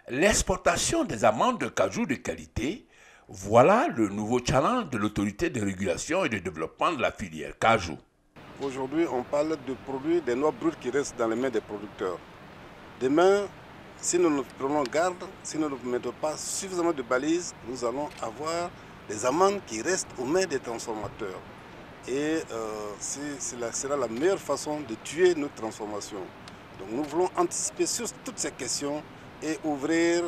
L'exportation des amandes de cajou de qualité, voilà le nouveau challenge de l'autorité de régulation et de développement de la filière cajou. Aujourd'hui, on parle de produits des noix brutes qui restent dans les mains des producteurs. Demain, si nous ne prenons garde, si nous ne mettons pas suffisamment de balises, nous allons avoir des amendes qui restent aux mains des transformateurs. Et sera la meilleure façon de tuer notre transformation. Donc nous voulons anticiper sur toutes ces questions et ouvrir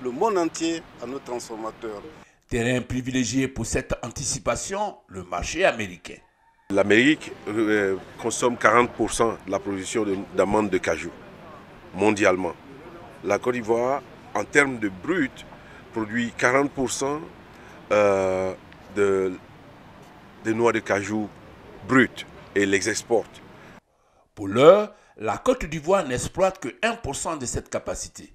le monde entier à nos transformateurs. Terrain privilégié pour cette anticipation, le marché américain. L'Amérique consomme 40% de la production d'amandes de cajou mondialement. La Côte d'Ivoire, en termes de brut, produit 40% de noix de cajou brutes et les exporte. Pour l'heure, la Côte d'Ivoire n'exploite que 1% de cette capacité.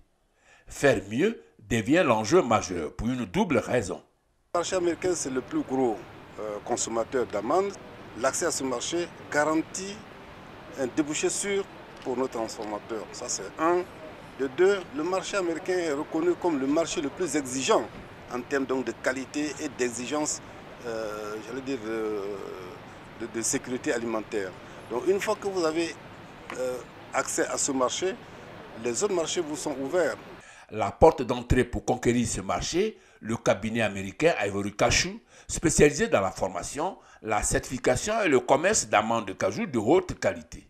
Faire mieux devient l'enjeu majeur pour une double raison. Le marché américain, c'est le plus gros consommateur d'amandes. L'accès à ce marché garantit un débouché sûr pour nos transformateurs. Ça, c'est un. De deux, le marché américain est reconnu comme le marché le plus exigeant en termes donc, de qualité et d'exigence, de sécurité alimentaire. Donc une fois que vous avez accès à ce marché, les autres marchés vous sont ouverts. La porte d'entrée pour conquérir ce marché, le cabinet américain Ivory Cajou, spécialisé dans la formation, la certification et le commerce d'amandes de cajou de haute qualité.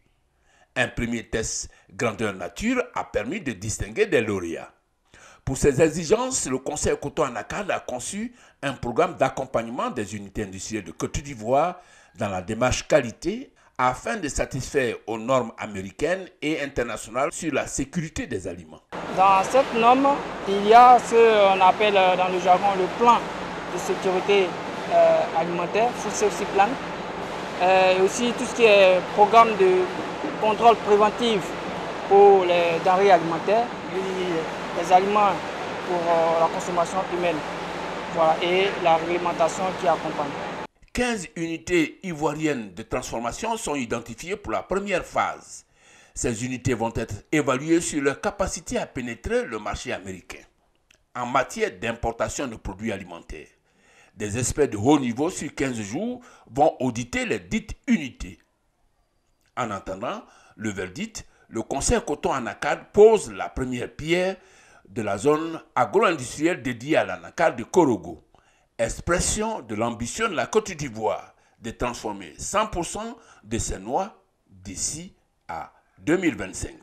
Un premier test grandeur nature a permis de distinguer des lauréats. Pour ces exigences, le Conseil Coton Anacarde a conçu un programme d'accompagnement des unités industrielles de Côte d'Ivoire dans la démarche qualité afin de satisfaire aux normes américaines et internationales sur la sécurité des aliments. Dans cette norme, il y a ce qu'on appelle dans le jargon le plan de sécurité alimentaire, Food Safety Plan, et aussi tout ce qui est programme de contrôle préventif pour les denrées alimentaires, les aliments pour la consommation humaine, voilà, et la réglementation qui accompagne. 15 unités ivoiriennes de transformation sont identifiées pour la première phase. Ces unités vont être évaluées sur leur capacité à pénétrer le marché américain. En matière d'importation de produits alimentaires, des experts de haut niveau sur 15 jours vont auditer les dites unités. En attendant le verdict, le Conseil Coton Anacarde pose la première pierre de la zone agro-industrielle dédiée à l'anacarde de Korogo. Expression de l'ambition de la Côte d'Ivoire de transformer 100% de ses noix d'ici à 2025.